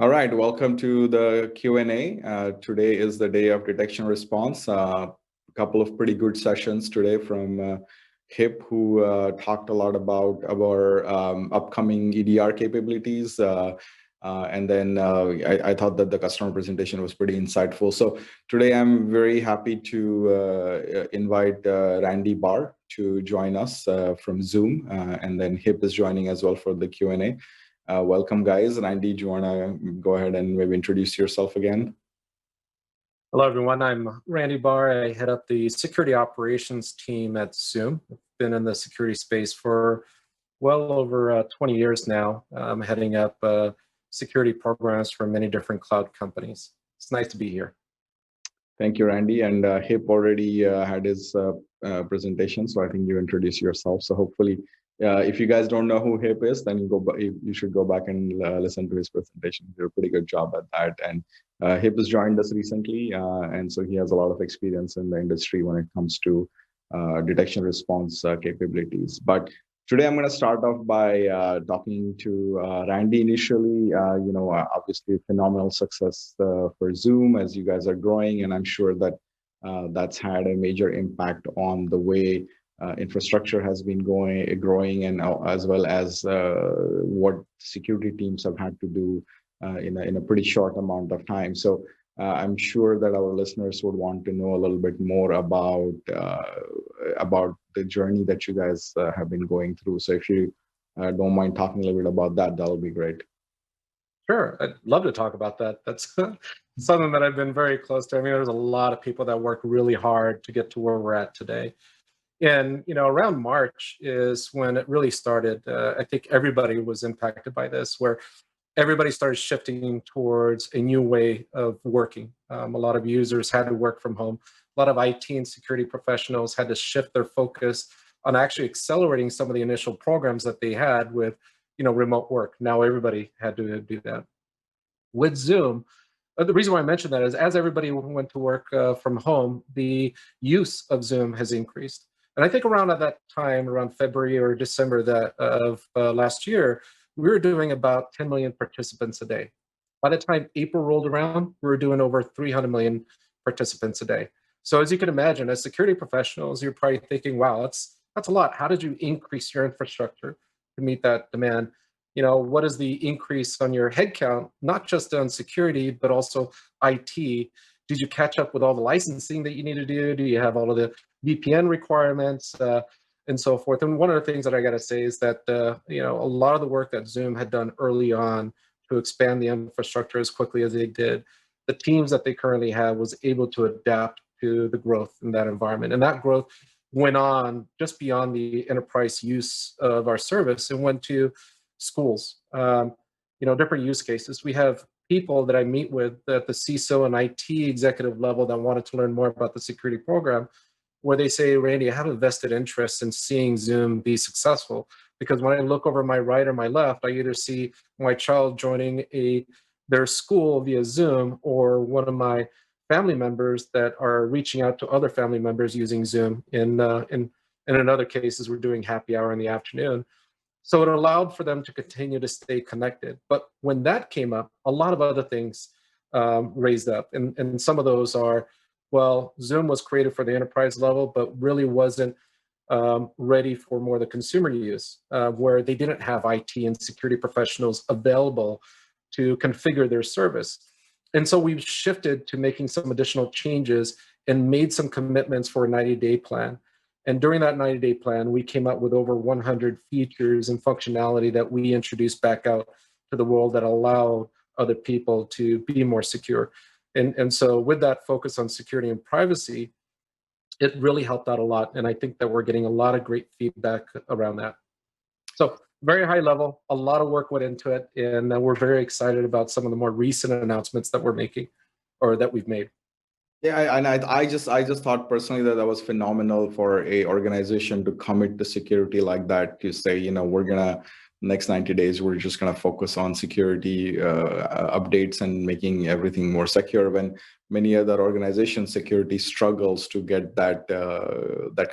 All right, welcome to the Q&A. Today is the day of detection response. A couple of pretty good sessions today from HIP, who talked a lot about our upcoming EDR capabilities. And then I thought that the customer presentation was pretty insightful. So today I'm very happy to invite Randy Barr to join us from Zoom. And then HIP is joining as well for the Q&A. Welcome, guys. Randy, do you want to go ahead and maybe introduce yourself again? Hello, everyone. I'm Randy Barr. I head up the security operations team at Zoom. I've been in the security space for well over 20 years now. I'm heading up security programs for many different cloud companies. It's nice to be here. Thank you, Randy. And HIP already had his presentation, so I think you introduce yourself. So hopefully, if you guys don't know who HIP is, then you should go back and listen to his presentation. He did a pretty good job at that. And HIP has joined us recently, and so he has a lot of experience in the industry when it comes to detection response capabilities. But today I'm going to start off by talking to Randy initially. Obviously phenomenal success for Zoom as you guys are growing, and I'm sure that that's had a major impact on the way infrastructure has been growing, and as well as what security teams have had to do in a pretty short amount of time. So I'm sure that our listeners would want to know a little bit more about the journey that you guys have been going through. So if you don't mind talking a little bit about that, that'll be great. Sure, I'd love to talk about that. That's something that I've been very close to. I mean, there's a lot of people that work really hard to get to where we're at today. And around March is when it really started. I think everybody was impacted by this, where everybody started shifting towards a new way of working. A lot of users had to work from home. A lot of IT and security professionals had to shift their focus on actually accelerating some of the initial programs that they had with, remote work. Now everybody had to do that. With Zoom, the reason why I mentioned that is as everybody went to work from home, the use of Zoom has increased. And I think around at that time, around February or December of last year, we were doing about 10 million participants a day. By the time April rolled around, we were doing over 300 million participants a day. So as you can imagine, as security professionals, you're probably thinking, wow, that's a lot. How did you increase your infrastructure to meet that demand? What is the increase on your headcount, not just on security, but also IT? Did you catch up with all the licensing that you need to do? Do you have all of the VPN requirements and so forth? And one of the things that I got to say is that a lot of the work that Zoom had done early on to expand the infrastructure as quickly as they did, the teams that they currently have was able to adapt to the growth in that environment. And that growth went on just beyond the enterprise use of our service and went to schools, different use cases. We have people that I meet with at the CISO and IT executive level that wanted to learn more about the security program, where they say, Randy, I have a vested interest in seeing Zoom be successful, because when I look over my right or my left, I either see my child joining their school via Zoom, or one of my family members that are reaching out to other family members using Zoom. In other cases, we're doing happy hour in the afternoon. So it allowed for them to continue to stay connected. But when that came up, a lot of other things raised up. And some of those are, well, Zoom was created for the enterprise level, but really wasn't ready for more the consumer use, where they didn't have IT and security professionals available to configure their service. And so we've shifted to making some additional changes and made some commitments for a 90-day plan. And during that 90-day plan, we came up with over 100 features and functionality that we introduced back out to the world that allow other people to be more secure. And so with that focus on security and privacy, it really helped out a lot. And I think that we're getting a lot of great feedback around that. So very high level, a lot of work went into it. And we're very excited about some of the more recent announcements that we're making, or that we've made. Yeah, and I just thought personally that was phenomenal for a organization to commit to security like that, to say, we're gonna next 90 days, we're just going to focus on security updates and making everything more secure, when many other organizations, security struggles to get that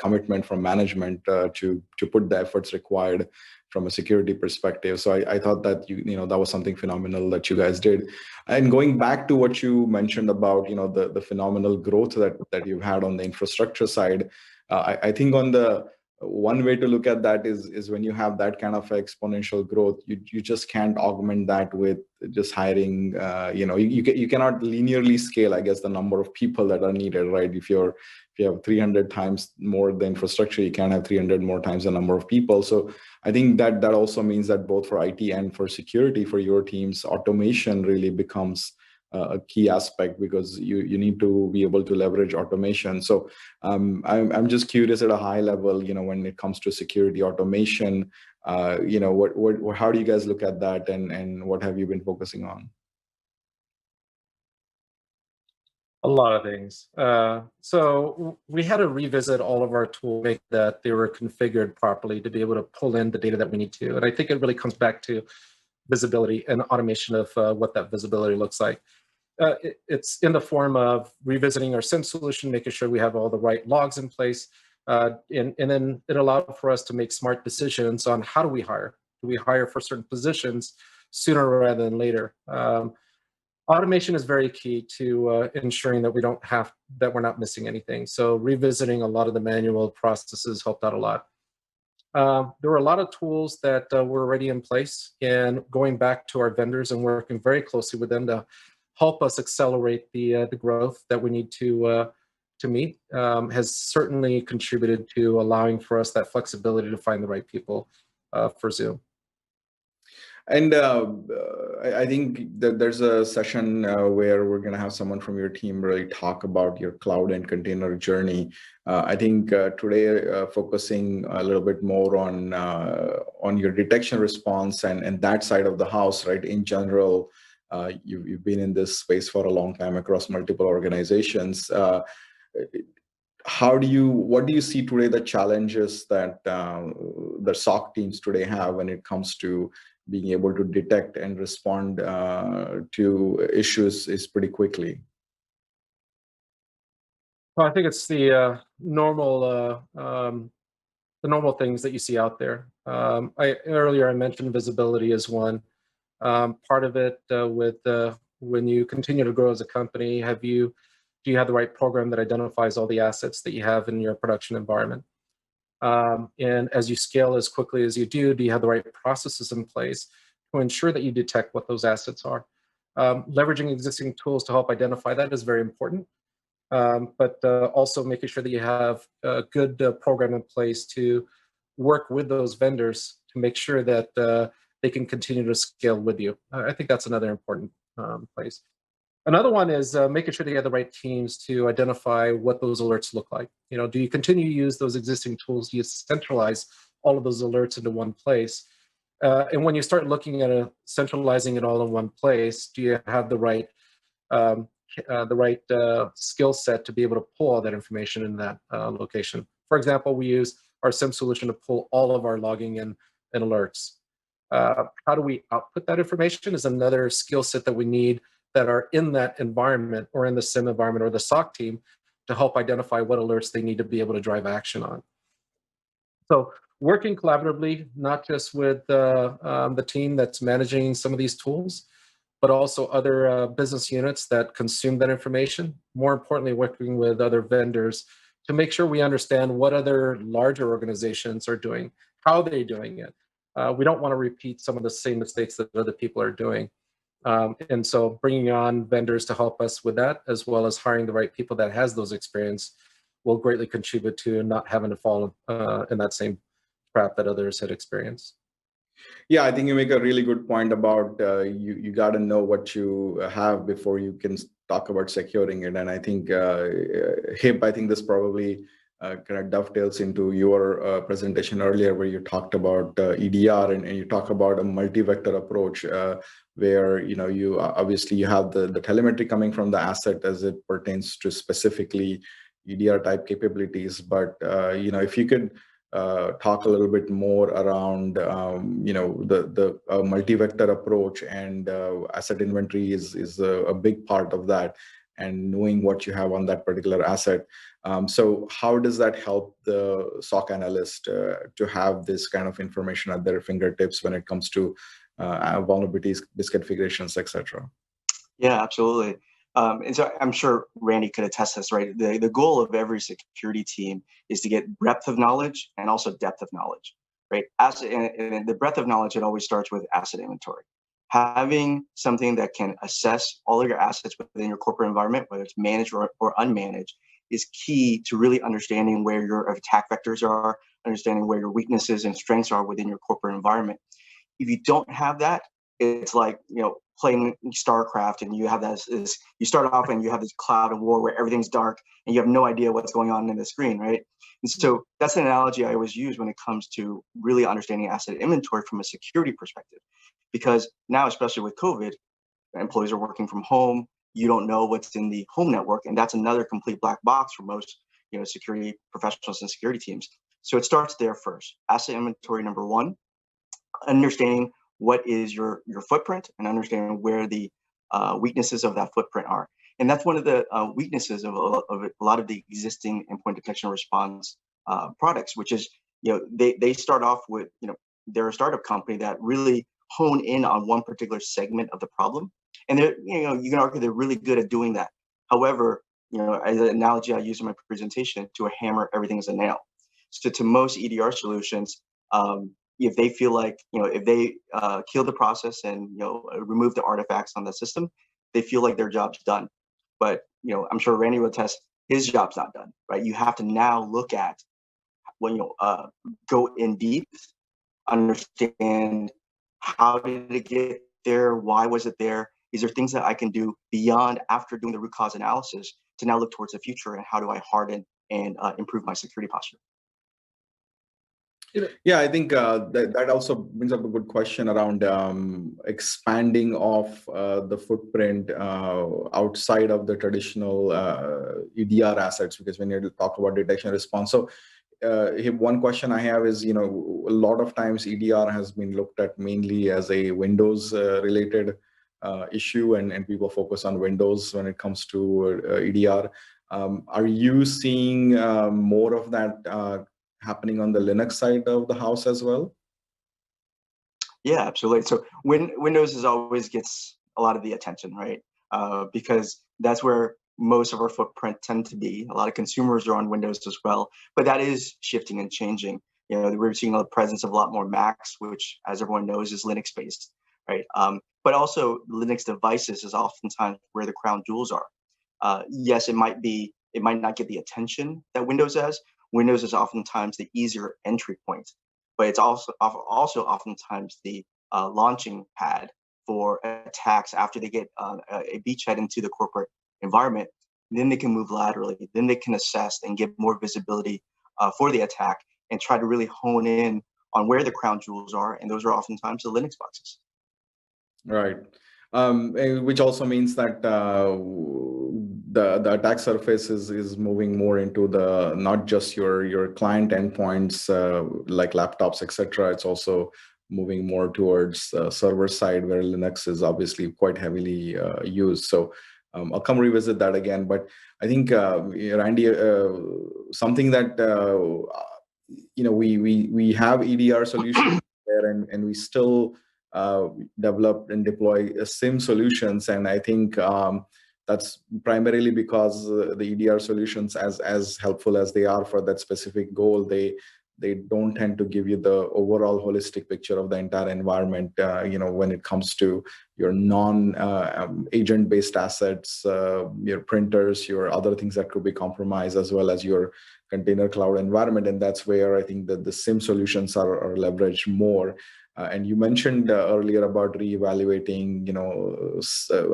commitment from management to put the efforts required from a security perspective. So I thought that that was something phenomenal that you guys did. And going back to what you mentioned about the phenomenal growth that you've had on the infrastructure side, I think on the one way to look at that is when you have that kind of exponential growth, you just can't augment that with just hiring. You cannot linearly scale, I guess, the number of people that are needed, right? If you have 300 times more the infrastructure, you can't have 300 more times the number of people. So I think that also means that both for IT and for security, for your teams, automation really becomes a key aspect, because you need to be able to leverage automation. So I'm just curious at a high level, when it comes to security automation, how do you guys look at that, and what have you been focusing on? A lot of things. So we had to revisit all of our tools, make that they were configured properly to be able to pull in the data that we need to. And I think it really comes back to visibility and automation of what that visibility looks like. It's in the form of revisiting our SIEM solution, making sure we have all the right logs in place. And then it allowed for us to make smart decisions on how do we hire. Do we hire for certain positions sooner rather than later? Automation is very key to ensuring that we're not missing anything. So revisiting a lot of the manual processes helped out a lot. There were a lot of tools that were already in place, and going back to our vendors and working very closely with them to help us accelerate the growth that we need to meet has certainly contributed to allowing for us that flexibility to find the right people for Zoom. And I think that there's a session where we're going to have someone from your team really talk about your cloud and container journey. I think today focusing a little bit more on your detection response and that side of the house, right? In general, you've been in this space for a long time across multiple organizations. What do you see today the challenges that the SOC teams today have when it comes to being able to detect and respond to issues is pretty quickly? Well, I think it's the normal things that you see out there. Earlier I mentioned visibility as one. Part of it when you continue to grow as a company, do you have the right program that identifies all the assets that you have in your production environment? And as you scale as quickly as you do you have the right processes in place to ensure that you detect what those assets are? Leveraging existing tools to help identify that is very important, but also making sure that you have a good program in place to work with those vendors to make sure that they can continue to scale with you. I think that's another important place. Another one is making sure that you have the right teams to identify what those alerts look like. Do you continue to use those existing tools? Do you centralize all of those alerts into one place? And when you start looking at centralizing it all in one place, do you have the right skill set to be able to pull all that information in that location? For example, we use our SIEM solution to pull all of our logging and alerts. How do we output that information is another skill set that we need that are in that environment or in the SIEM environment or the SOC team to help identify what alerts they need to be able to drive action on. So working collaboratively, not just with the team that's managing some of these tools, but also other business units that consume that information. More importantly, working with other vendors to make sure we understand what other larger organizations are doing, how they're doing it. We don't want to repeat some of the same mistakes that other people are doing. And so bringing on vendors to help us with that, as well as hiring the right people that has those experience, will greatly contribute to not having to fall in that same trap that others had experienced. Yeah, I think you make a really good point about you got to know what you have before you can talk about securing it. And I think HIP, I think this probably kind of dovetails into your presentation earlier, where you talked about EDR and you talk about a multi-vector approach, where you obviously you have the telemetry coming from the asset as it pertains to specifically EDR type capabilities. But if you could talk a little bit more around the multi-vector approach, and asset inventory is a big part of that, and knowing what you have on that particular asset. So how does that help the SOC analyst to have this kind of information at their fingertips when it comes to vulnerabilities, misconfigurations, etc.? Yeah, absolutely. And so I'm sure Randy could attest to this, right? The goal of every security team is to get breadth of knowledge and also depth of knowledge, right? And the breadth of knowledge, it always starts with asset inventory. Having something that can assess all of your assets within your corporate environment, whether it's managed or unmanaged, is key to really understanding where your attack vectors are, understanding where your weaknesses and strengths are within your corporate environment. If you don't have that, it's like, playing StarCraft, and you have this, you start off and you have this cloud of war where everything's dark and you have no idea what's going on in the screen, right? And so that's an analogy I always use when it comes to really understanding asset inventory from a security perspective. Because now, especially with COVID, employees are working from home. You don't know what's in the home network, and that's another complete black box for most, security professionals and security teams. So it starts there first. Asset inventory number one, understanding what is your footprint and understanding where the weaknesses of that footprint are. And that's one of the weaknesses of a lot of the existing endpoint detection and response products, which is, they start off with, they're a startup company that really hone in on one particular segment of the problem. And they're, you can argue they're really good at doing that. However, as an analogy I use in my presentation, to a hammer, everything is a nail. So to most EDR solutions, if they feel like, if they kill the process and, remove the artifacts on the system, they feel like their job's done. But, I'm sure Randy will attest, his job's not done, right? You have to now look at when go in deep, understand how did it get there? Why was it there? Is there things that I can do beyond after doing the root cause analysis to now look towards the future, and how do I harden and improve my security posture? Yeah, I think that also brings up a good question around expanding of the footprint outside of the traditional EDR assets, because when you talk about detection response. So one question I have is, a lot of times EDR has been looked at mainly as a Windows related issue, and people focus on Windows when it comes to EDR. Are you seeing more of that happening on the Linux side of the house as well? Yeah, absolutely. So Windows always gets a lot of the attention, right? Because that's where most of our footprint tend to be. A lot of consumers are on Windows as well, but that is shifting and changing. We're seeing the presence of a lot more Macs, which, as everyone knows, is Linux based, right? But also Linux devices is oftentimes where the crown jewels are. Yes, it might not get the attention that Windows has. Windows is oftentimes the easier entry point, but it's also oftentimes the launching pad for attacks after they get a beachhead into the corporate environment. Then they can move laterally. Then they can assess and get more visibility for the attack, and try to really hone in on where the crown jewels are. And those are oftentimes the Linux boxes. Right. Which also means that the attack surface is moving more into the not just your client endpoints like laptops, etc. It's also moving more towards server side, where Linux is obviously quite heavily used. So I'll come revisit that again. But I think Randy, something that we have EDR solutions there, and we still develop and deploy SIEM solutions, and I think that's primarily because the EDR solutions, as helpful as they are for that specific goal, they don't tend to give you the overall holistic picture of the entire environment. When it comes to your non-agent based assets, your printers, your other things that could be compromised, as well as your container cloud environment, and that's where I think that the SIEM solutions are leveraged more. And you mentioned earlier about reevaluating,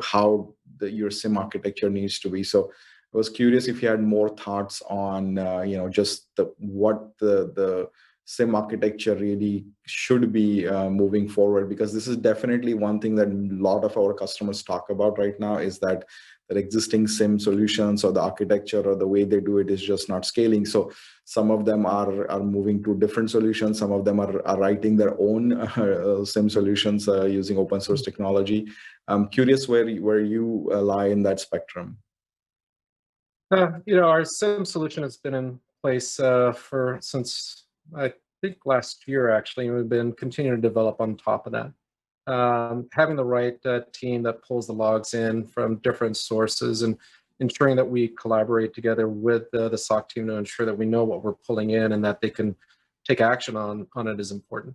how your SIEM architecture needs to be. So I was curious if you had more thoughts on, just what the SIM architecture really should be moving forward? Because this is definitely one thing that a lot of our customers talk about right now, is that their existing SIM solutions or the architecture or the way they do it is just not scaling. So some of them are moving to different solutions. Some of them are writing their own SIM solutions using open source technology. I'm curious where you lie in that spectrum. Our SIM solution has been in place since I think last year, actually, and we've been continuing to develop on top of that. Having the right team that pulls the logs in from different sources and ensuring that we collaborate together with the SOC team to ensure that we know what we're pulling in and that they can take action on it is important.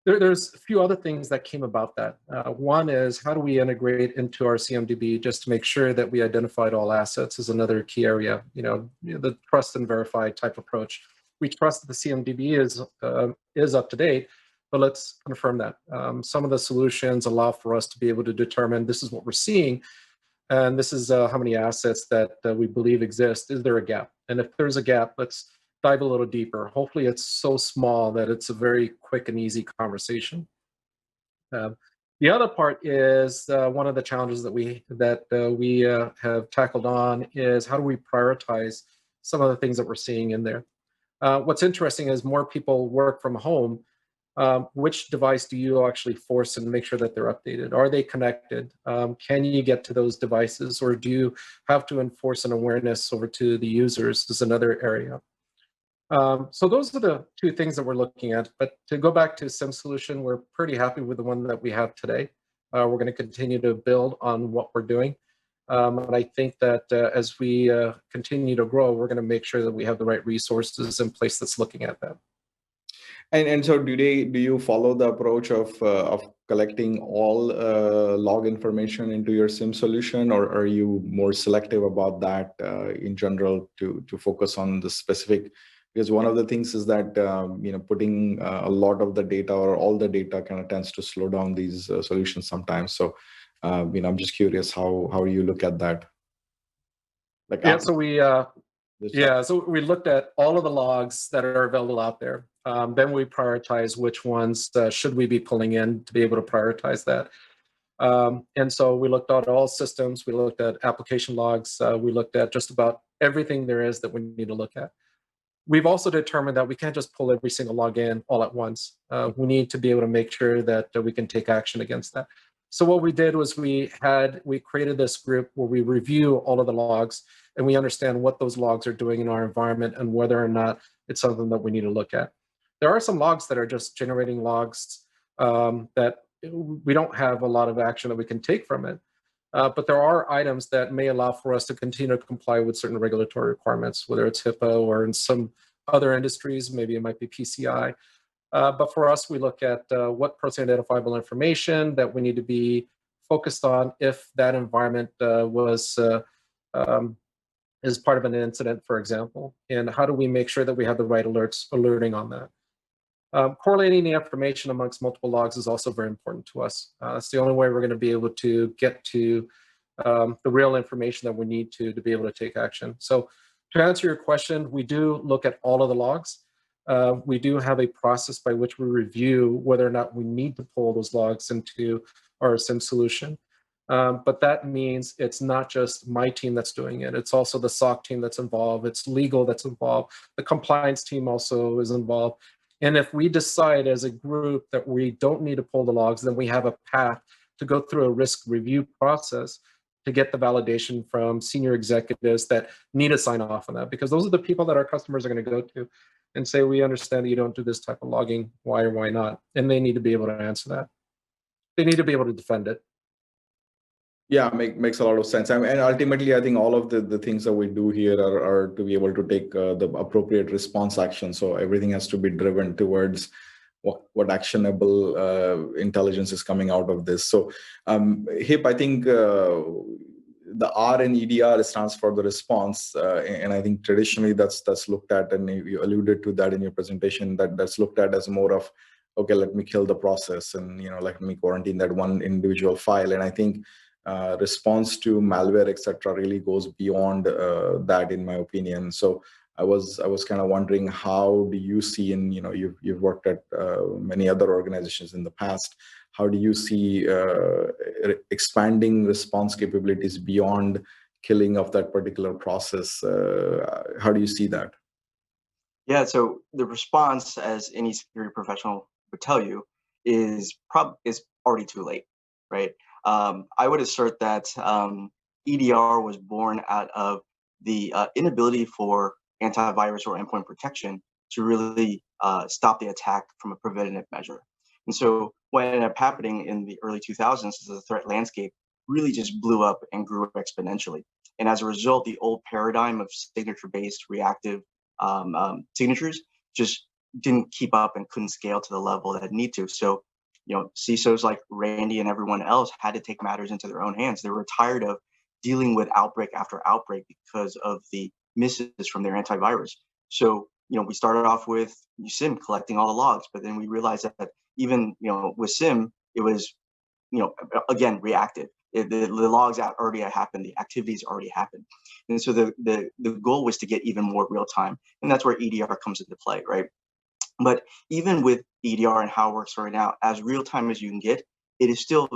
There's a few other things that came about that. One is, how do we integrate into our CMDB just to make sure that we identified all assets is another key area. The trust and verify type approach. We trust that the CMDB is up to date, but let's confirm that. Some of the solutions allow for us to be able to determine this is what we're seeing, and this is how many assets that we believe exist. Is there a gap? And if there's a gap, let's dive a little deeper. Hopefully it's so small that it's a very quick and easy conversation. The other part is one of the challenges that we have tackled on is, how do we prioritize some of the things that we're seeing in there? What's interesting is, more people work from home. Which device do you actually force and make sure that they're updated? Are they connected? Can you get to those devices, or do you have to enforce an awareness over to the users? Is another area. So those are the two things that we're looking at. But to go back to SIM solution, we're pretty happy with the one that we have today. We're going to continue to build on what we're doing. And I think that as we continue to grow, we're going to make sure that we have the right resources in place that's looking at that. And so do you follow the approach of collecting all log information into your SIM solution, or are you more selective about that in general to focus on the specific? Because one of the things is that putting a lot of the data or all the data kind of tends to slow down these solutions sometimes. So I'm just curious how you look at that. So we looked at all of the logs that are available out there. Then we prioritize which ones should we be pulling in to be able to prioritize that. And so we looked at all systems. We looked at application logs. We looked at just about everything there is that we need to look at. We've also determined that we can't just pull every single log in all at once. We need to be able to make sure that we can take action against that. So what we did was we created this group where we review all of the logs and we understand what those logs are doing in our environment and whether or not it's something that we need to look at. There are some logs that are just generating logs that we don't have a lot of action that we can take from it. But there are items that may allow for us to continue to comply with certain regulatory requirements, whether it's HIPAA or in some other industries, maybe it might be PCI. But for us, we look at what personally identifiable information that we need to be focused on if that environment is part of an incident, for example, and how do we make sure that we have the right alerts alerting on that. Correlating the information amongst multiple logs is also very important to us. It's the only way we're going to be able to get to the real information that we need to be able to take action. So to answer your question, we do look at all of the logs. We do have a process by which we review whether or not we need to pull those logs into our SIM solution. But that means it's not just my team that's doing it. It's also the SOC team that's involved. It's legal that's involved. The compliance team also is involved. And if we decide as a group that we don't need to pull the logs, then we have a path to go through a risk review process to get the validation from senior executives that need to sign off on that, because those are the people that our customers are going to go to and say, we understand that you don't do this type of logging, why or why not? And they need to be able to answer that. They need to be able to defend it. Yeah, makes a lot of sense. And ultimately, I think all of the things that we do here are to be able to take the appropriate response action. So everything has to be driven towards what actionable intelligence is coming out of this. So HIP, I think the R in EDR stands for the response. And I think traditionally that's looked at, and you alluded to that in your presentation, that's looked at as more of, okay, let me kill the process and let me quarantine that one individual file. And I think response to malware, etc., really goes beyond that, in my opinion. So I was kind of wondering, how do you see, and you've worked at many other organizations in the past, how do you see expanding response capabilities beyond killing of that particular process? How do you see that? Yeah, so the response, as any security professional would tell you, is already too late, right? I would assert that EDR was born out of the inability for antivirus or endpoint protection to really stop the attack from a preventative measure. And so what ended up happening in the early 2000s is the threat landscape really just blew up and grew exponentially. And as a result, the old paradigm of signature-based reactive signatures just didn't keep up and couldn't scale to the level that it need to. So, CISOs like Randy and everyone else had to take matters into their own hands. They were tired of dealing with outbreak after outbreak because of the misses from their antivirus. So, we started off with SIEM collecting all the logs, but then we realized that even, with SIEM, it was, again, reactive. The logs out already happened, the activities already happened. And so the goal was to get even more real time. And that's where EDR comes into play, right? But even with EDR and how it works right now, as real time as you can get, it's still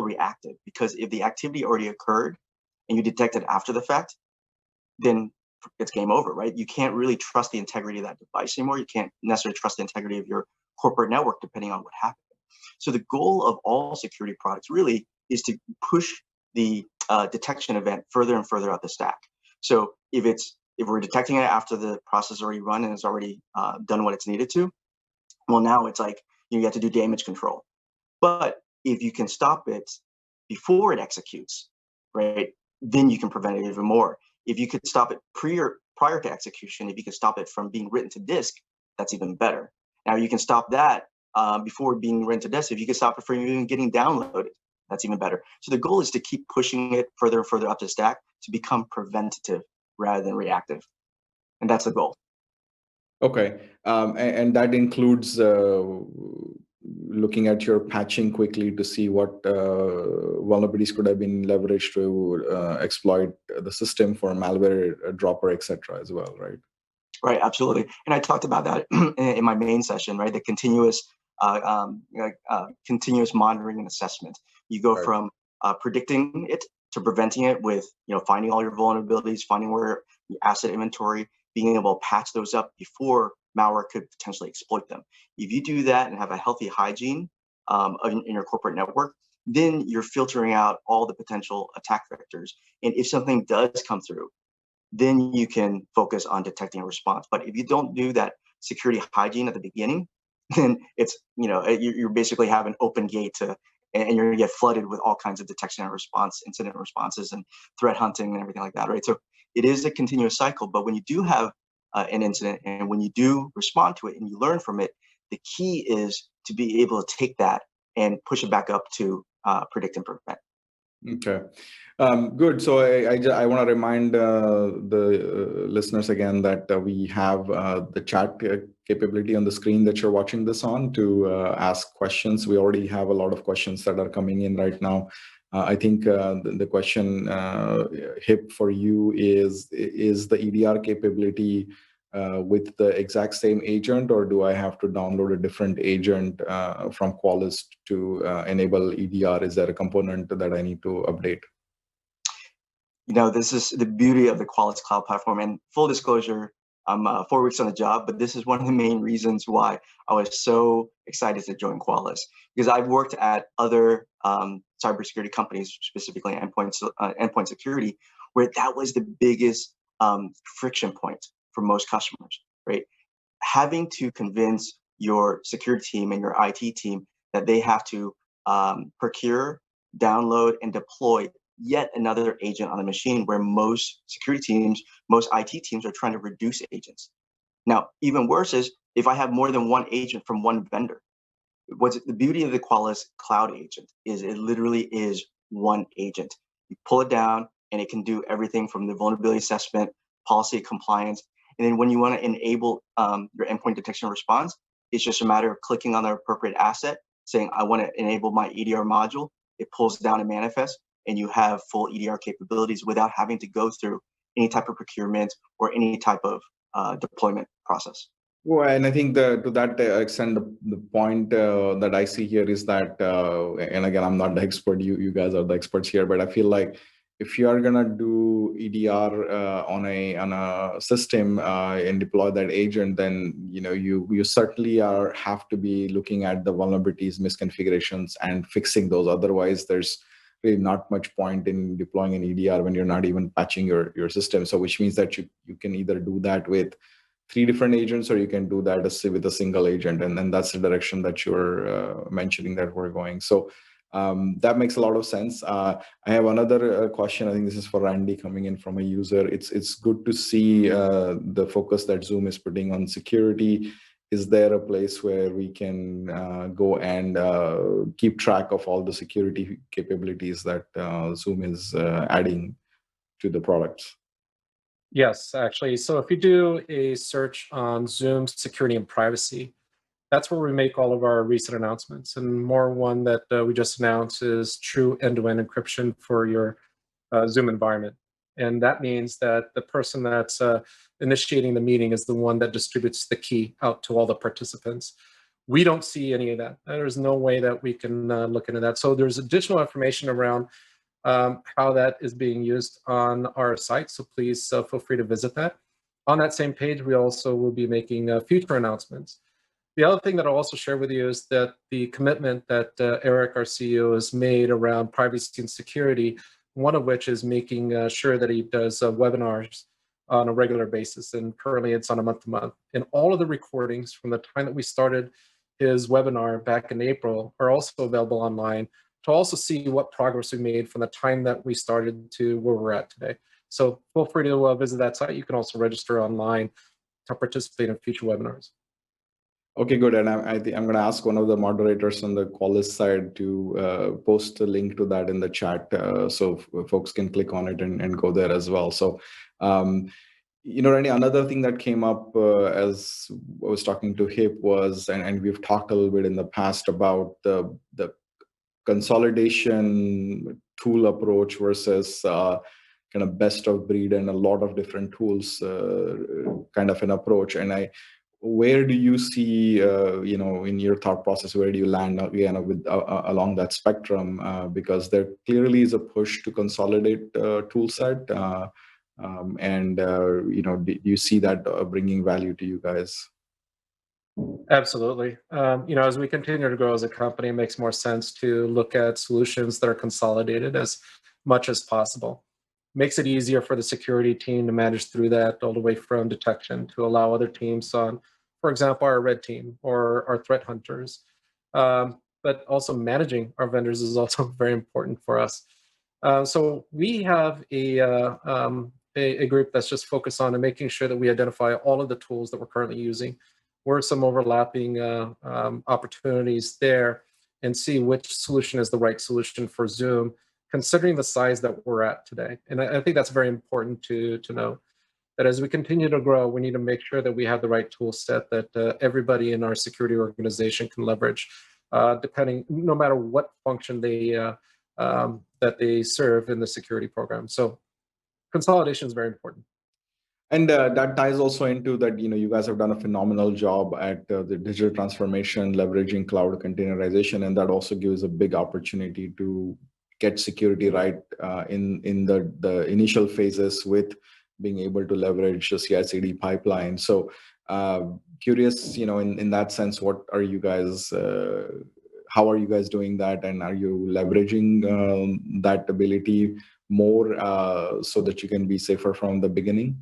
reactive, because if the activity already occurred and you detect it after the fact, then it's game over, right? You can't really trust the integrity of that device anymore. You can't necessarily trust the integrity of your corporate network, depending on what happened. So the goal of all security products really is to push the detection event further and further up the stack. So if we're detecting it after the process is already run and it's already done what it's needed to, well, now it's like you have to do damage control. But if you can stop it before it executes, right, then you can prevent it even more. If you could stop it prior to execution, if you could stop it from being written to disk, that's even better. Now you can stop that before being written to disk. If you can stop it from even getting downloaded, that's even better. So the goal is to keep pushing it further and further up the stack to become preventative rather than reactive. And that's the goal. Okay. And that includes looking at your patching quickly to see what vulnerabilities could have been leveraged to exploit the system for malware dropper, etc. as well, right? Right, absolutely. And I talked about that in my main session, right? The continuous monitoring and assessment. You go from predicting it to preventing it with, finding all your vulnerabilities, finding where the asset inventory, being able to patch those up before malware could potentially exploit them. If you do that and have a healthy hygiene in your corporate network, then you're filtering out all the potential attack vectors. And if something does come through, then you can focus on detecting a response. But if you don't do that security hygiene at the beginning, then it's, you're basically have an open gate to, and you're gonna get flooded with all kinds of detection and response, incident responses and threat hunting and everything like that, right? So it is a continuous cycle, but when you do have an incident and when you do respond to it and you learn from it, the key is to be able to take that and push it back up to predict and prevent. Okay, good. So I want to remind the listeners again that we have the chat capability on the screen that you're watching this on to ask questions. We already have a lot of questions that are coming in right now. I think the question, Hip, for you is the EDR capability with the exact same agent, or do I have to download a different agent from Qualys to enable EDR? Is there a component that I need to update? This is the beauty of the Qualys Cloud Platform. And full disclosure, I'm 4 weeks on the job, but this is one of the main reasons why I was so excited to join Qualys, because I've worked at other cybersecurity companies, specifically endpoint security, where that was the biggest friction point for most customers, right? Having to convince your security team and your IT team that they have to procure, download, and deploy yet another agent on the machine, where most security teams, most IT teams are trying to reduce agents. Now, even worse is if I have more than one agent from one vendor. What's the beauty of the Qualys Cloud Agent is it literally is one agent. You pull it down and it can do everything from the vulnerability assessment, policy compliance. And then when you want to enable your endpoint detection response, it's just a matter of clicking on the appropriate asset, saying, I want to enable my EDR module. It pulls down a manifest, and you have full EDR capabilities without having to go through any type of procurement or any type of deployment process. Well, and I think to that extent, the point that I see here is that, and again, I'm not the expert. You guys are the experts here, but I feel like if you are gonna do EDR on a system and deploy that agent, then you certainly have to be looking at the vulnerabilities, misconfigurations, and fixing those. Otherwise, there's really not much point in deploying an EDR when you're not even patching your system. So, which means that you can either do that with 3 different agents, or you can do that with a single agent, and then that's the direction that you're mentioning that we're going. So that makes a lot of sense. I have another question. I think this is for Randy, coming in from a user. It's good to see the focus that Zoom is putting on security. Is there a place where we can go and keep track of all the security capabilities that Zoom is adding to the products? Yes, actually. So if you do a search on Zoom security and privacy, that's where we make all of our recent announcements. And more one that we just announced is true end-to-end encryption for your Zoom environment. And that means that the person that's initiating the meeting is the one that distributes the key out to all the participants. We don't see any of that. There's no way that we can look into that. So there's additional information around how that is being used on our site. So please feel free to visit that. On that same page, we also will be making future announcements. The other thing that I'll also share with you is that the commitment that Eric, our CEO, has made around privacy and security, one of which is making sure that he does webinars on a regular basis. And currently it's on a month-to-month. And all of the recordings from the time that we started his webinar back in April are also available online to also see what progress we made from the time that we started to where we're at today. So feel free to visit that site. You can also register online to participate in future webinars. Okay, good. And I'm going to ask one of the moderators on the Qualys side to post a link to that in the chat, so folks can click on it and go there as well. So, Randy, another thing that came up as I was talking to HIP was, and we've talked a little bit in the past about the consolidation tool approach versus kind of best of breed and a lot of different tools kind of an approach. And where do you see, in your thought process, where do you land with along that spectrum? Because there clearly is a push to consolidate tool set, do you see that bringing value to you guys? Absolutely. As we continue to grow as a company, it makes more sense to look at solutions that are consolidated as much as possible. Makes it easier for the security team to manage through that all the way from detection to allow other teams on, for example, our red team or our threat hunters. But also managing our vendors is also very important for us. So we have a group that's just focused on making sure that we identify all of the tools that we're currently using, where are some overlapping opportunities there, and see which solution is the right solution for Zoom, considering the size that we're at today. And I think that's very important to know, that as we continue to grow, we need to make sure that we have the right tool set that everybody in our security organization can leverage, no matter what function that they serve in the security program. So consolidation is very important. And that ties also into that, you guys have done a phenomenal job at the digital transformation, leveraging cloud containerization, and that also gives a big opportunity to get security right in the initial phases with being able to leverage the CI/CD pipeline. So curious, in that sense, what are you guys, how are you guys doing that? And are you leveraging that ability more so that you can be safer from the beginning?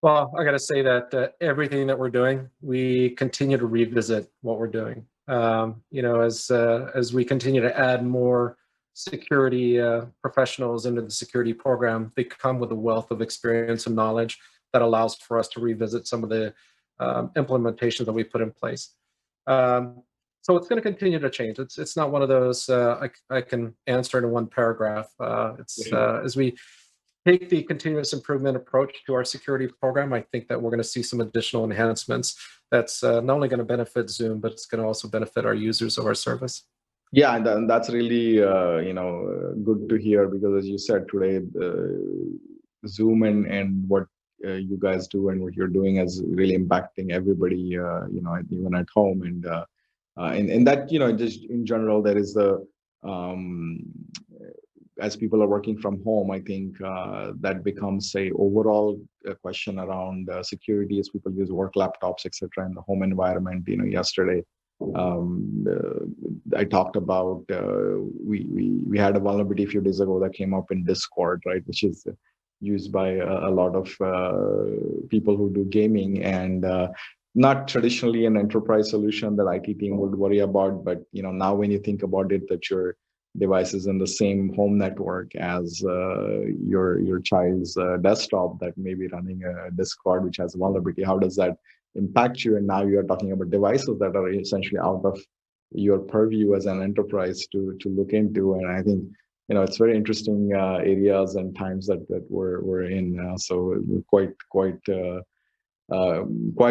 Well, I got to say that everything that we're doing, we continue to revisit what we're doing. As we continue to add more security professionals into the security program, they come with a wealth of experience and knowledge that allows for us to revisit some of the implementations that we put in place. So it's going to continue to change. It's not one of those I can answer in one paragraph. As we take the continuous improvement approach to our security program, I think that we're going to see some additional enhancements that's not only going to benefit Zoom, but it's going to also benefit our users of our service. Yeah, and that's really good to hear, because as you said today, Zoom and what you guys do and what you're doing is really impacting everybody, even at home. And that, just in general, there is um, as people are working from home, I think that becomes a overall question around security as people use work laptops, etc., in the home environment. Yesterday I talked about we had a vulnerability a few days ago that came up in Discord, right, which is used by a lot of people who do gaming, and not traditionally an enterprise solution that IT team would worry about. But now when you think about it, that your device is in the same home network as your child's desktop that may be running a Discord which has vulnerability, how does that impact you? And now you are talking about devices that are essentially out of your purview as an enterprise to look into. And I think it's very interesting areas and times that we're in now. So quite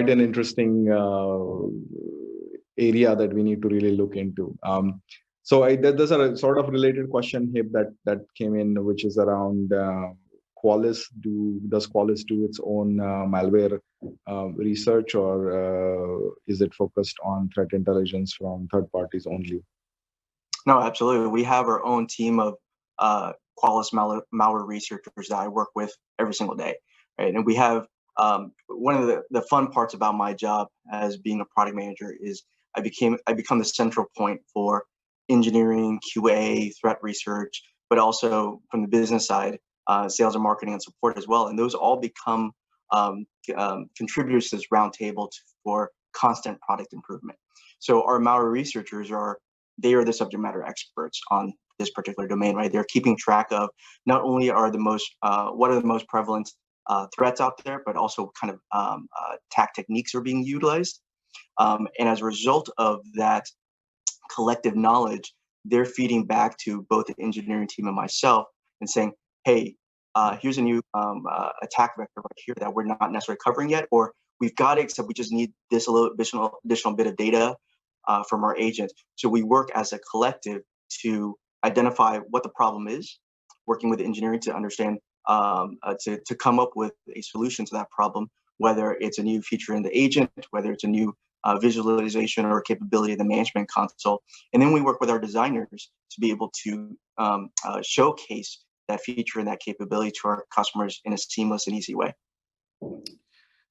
an interesting area that we need to really look into. So there's a sort of related question here that came in, which is around Qualys. Does Qualys do its own malware research, or is it focused on threat intelligence from third parties only? No, absolutely. We have our own team of Qualys malware researchers that I work with every single day, right? And we have one of the fun parts about my job as being a product manager is I become the central point for engineering, QA, threat research, but also from the business side, sales and marketing and support as well. And those all become contributors to this roundtable for constant product improvement. So our malware researchers are the subject matter experts on this particular domain, right? They're keeping track of not only what are the most prevalent threats out there, but also kind of attack techniques are being utilized. And as a result of that collective knowledge, they're feeding back to both the engineering team and myself and saying, hey, here's a new attack vector right here that we're not necessarily covering yet, or we've got it, except we just need this a little additional bit of data from our agent. So we work as a collective to identify what the problem is, working with engineering to understand, to come up with a solution to that problem, whether it's a new feature in the agent, whether it's a new visualization or capability of the management console. And then we work with our designers to be able to showcase that feature and that capability to our customers in a seamless and easy way.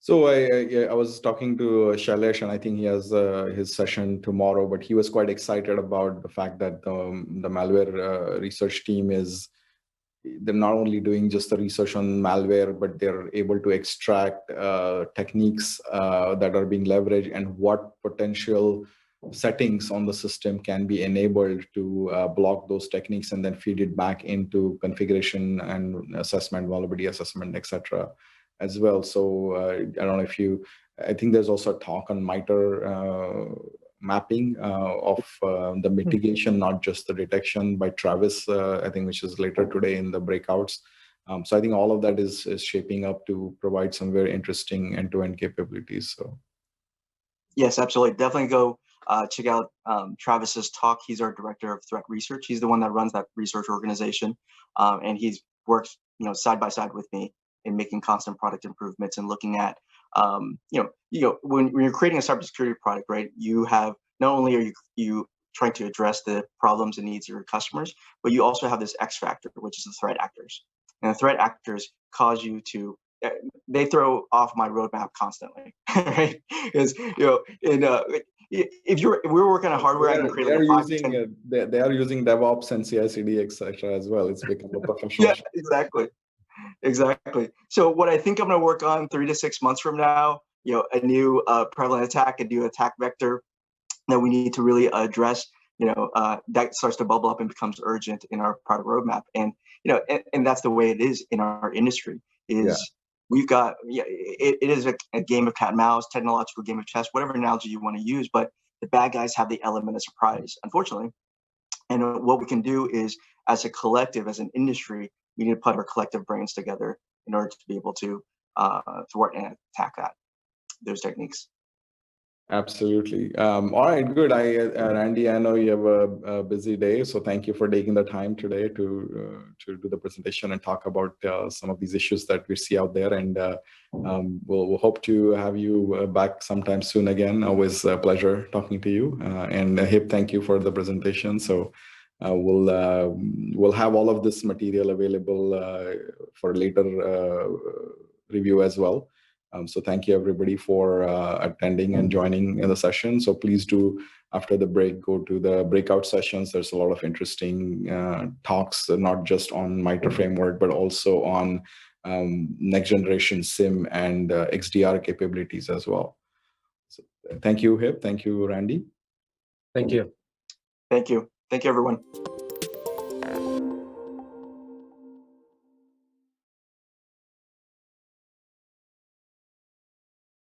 So I was talking to Shailesh, and I think he has his session tomorrow, but he was quite excited about the fact that the malware research team they're not only doing just the research on malware, but they're able to extract techniques that are being leveraged and what potential settings on the system can be enabled to block those techniques and then feed it back into configuration and assessment, vulnerability assessment, etc. as well. So I don't know I think there's also a talk on MITRE mapping of the mitigation, not just the detection, by Travis, I think, which is later today in the breakouts. So I think all of that is shaping up to provide some very interesting end-to-end capabilities. So yes, absolutely. Definitely go check out Travis's talk. He's our director of threat research. He's the one that runs that research organization, and he's worked side by side with me in making constant product improvements and looking at when you're creating a cybersecurity product, right? You have not only are you trying to address the problems and needs of your customers, but you also have this X factor, which is the threat actors. And the threat actors cause you to they throw off my roadmap constantly, right? Because if we're working on hardware, I can create they are using DevOps and CI/CD, etc. as well. It's become a professional. Yeah, exactly. So what I think I'm going to work on 3 to 6 months from now, a new prevalent attack, a new attack vector that we need to really address, that starts to bubble up and becomes urgent in our product roadmap. And, and that's the way it is in our industry we've got, it is a game of cat and mouse, technological game of chess, whatever analogy you want to use, but the bad guys have the element of surprise, unfortunately. And what we can do is, as a collective, as an industry, we need to put our collective brains together in order to be able to thwart and attack those techniques. Absolutely. All right, good. Randy, I know you have a busy day, so thank you for taking the time today to do the presentation and talk about some of these issues that we see out there. And we'll hope to have you back sometime soon again. Always a pleasure talking to you. And Hip, thank you for the presentation. So we'll have all of this material available for later review as well. So thank you everybody for attending and joining in the session. So please do, after the break, go to the breakout sessions. There's a lot of interesting talks, not just on MITRE framework, but also on next generation SIM and XDR capabilities as well. So thank you, Hip. Thank you, Randy. Thank you. Thank you. Thank you, everyone.